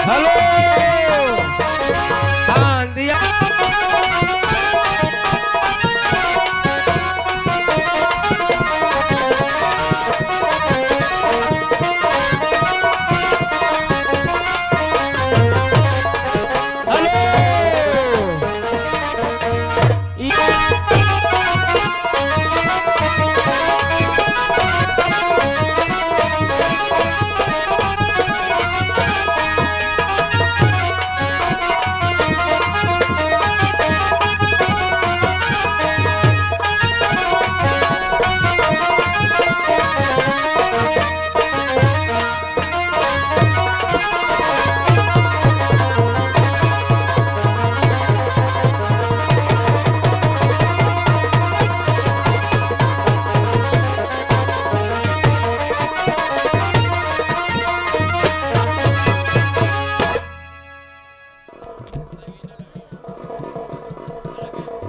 Hello हाँ दिया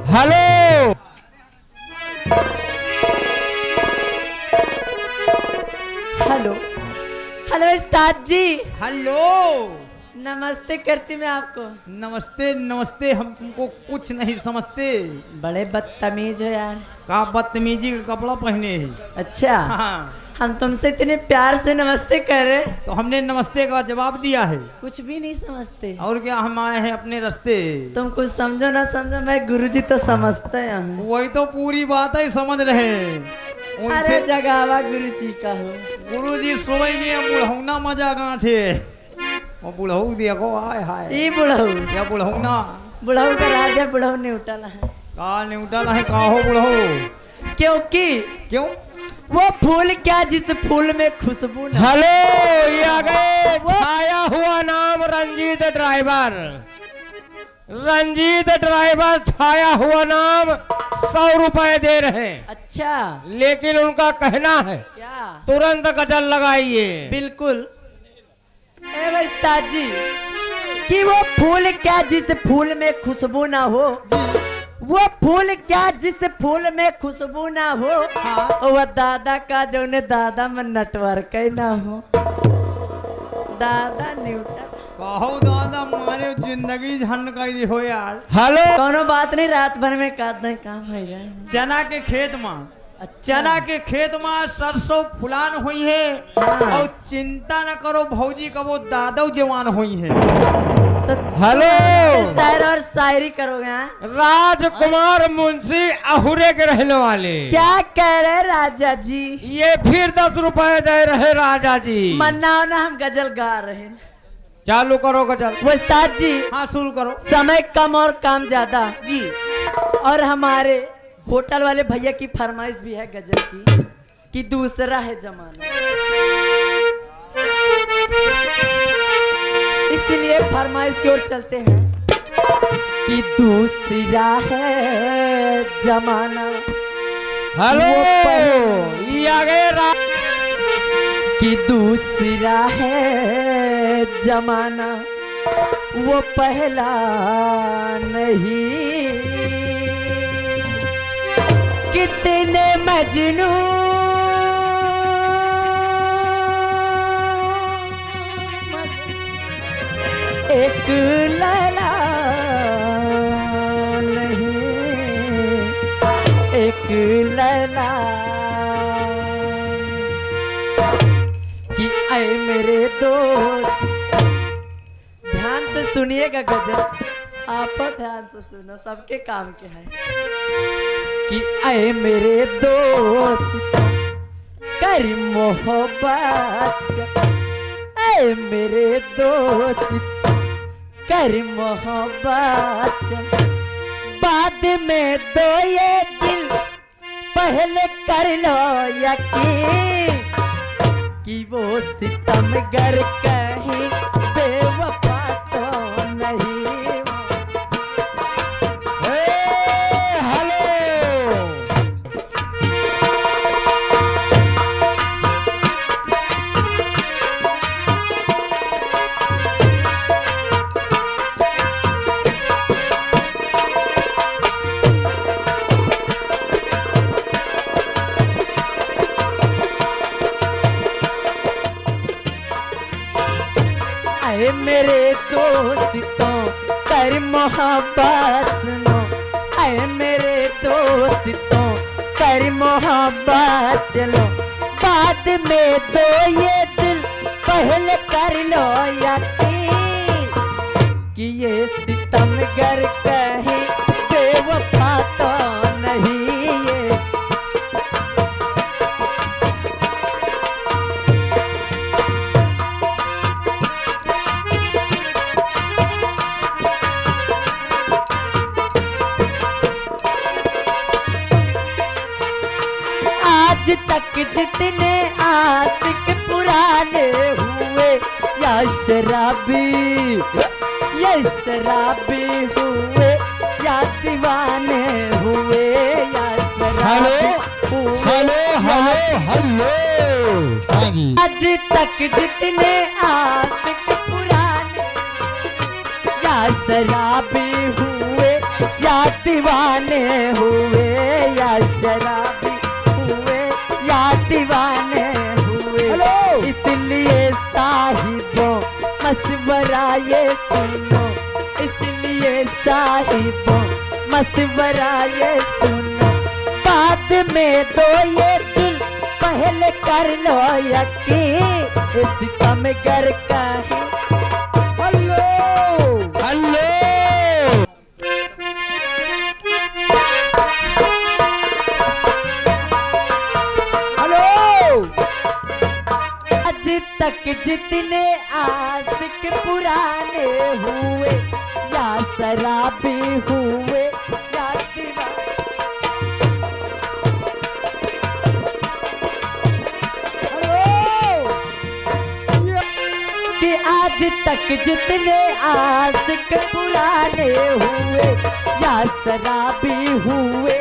hello hello hello उस्ताद जी। Hello नमस्ते करती मैं आपको। नमस्ते नमस्ते, हम तुमको कुछ नहीं समझते। बड़े बदतमीज हो यार। का बदतमीजी का कपड़ा पहने है। अच्छा हाँ, हम तुमसे इतने प्यार से नमस्ते कर रहे, तो हमने नमस्ते का जवाब दिया है। कुछ भी नहीं समझते। और क्या, हम आए हैं अपने रास्ते। तुम कुछ समझो ना समझो, मैं गुरुजी तो समझते हैं। वही तो पूरी बात है, समझ रहे हैं। अरे उनसे जगावा गुरुजी का हो। गुरु जी सोई गए, बुढ़ौना मजा गांठे। वो बुढ़ऊ देखो, हाय हाय। ई बुढ़ऊ क्या बुढ़ौना? बुढ़ऊ का राजा बुढ़ऊ ने उठाला है। का नहीं उठाना है, का हो बुढ़ऊ? क्योंकि क्यों? वो फूल क्या जिस फूल में खुशबू ना। हेलो ये आ गए छाया हुआ नाम रंजीत ड्राइवर। रंजीत ड्राइवर छाया हुआ नाम 100 रुपए दे रहे हैं। अच्छा लेकिन उनका कहना है क्या? तुरंत गजल लगाइए। बिल्कुल। ए भाई उस्ताद जी, कि वो फूल क्या जिस फूल में खुशबू ना हो, वो फूल क्या जिस फूल में खुशबू ना हो, वो दादा का जो ने दादा में नटवर्क ही ना हो। दादा न्यूटन कहो दादा, मारे जिंदगी झंड का हो यार। हेलो कोनो बात नहीं, रात भर में काटना काम है जाए। चना के खेत में, अच्छा चना के खेत में सरसों फुलान हुई है। हाँ। और चिंता न करो भौजी का, वो दादो जवान हुई है। तो हेलो शायर और शायरी करोगे? हाँ? राजकुमार मुंशी अहुरे के रहने वाले। क्या कह रहे राजा जी? ये फिर 10 रुपए दे रहे राजा जी। मन्ना हो ना, हम गजल गा रहे हैं। चालू करो गजल। वो उस्ताद जी, हाँ शुरू करो समय कम और काम ज्यादा, जी। और हमारे होटल वाले भैया की फरमाइश भी है गजल की, कि दूसरा है जमाना। इसलिए फरमाइश की ओर चलते हैं कि दूसरा है जमाना। हेलो वो पहले- ये आ गए कि दूसरा है जमाना, वो पहला नहीं। कितने मजनू एक लैला नहीं, एक लैला। कि ऐ मेरे दोस्त, ध्यान से सुनिएगा गजल, आप ध्यान से सुनो, सबके काम के है। कि ऐ मेरे दोस्त कर मोहब्बत, ऐ मेरे दोस्त कर मोहब्बत, बाद में दो ये दिल पहले कर लो यकीन, कि वो सितमगर कहीं बेवफा तो नहीं। आए मेरे दोस्तों कर मोहब्बत सुनो, आए मेरे दोस्तों कर मोहब्बत चलो, बाद में तो ये दिल पहले कर लो यकीन कि ये सितमगर कहे बेवफा तो नहीं ये। आज तक जितने आशिक पुराने हुए या शराबी हुए या दीवाने हुए या शराबी हुए हेलो हाँ जी। आज तक जितने आशिक पुराने या शराबी हुए या दीवाने हुए या शराबी हुए या दीवाने हुए, इसलिए साहिबों मशवरा ये सुनो, इसलिए साहिबों मशवरा ये सुनो, बाद में तो ये दिल पहले कर लो यकीन सितमगर कहे। हेलो आज तक जितने आशिक पुराने हुए या शराबी हुए या कि आज तक जितने आशिक पुराने हुए या शराबी हुए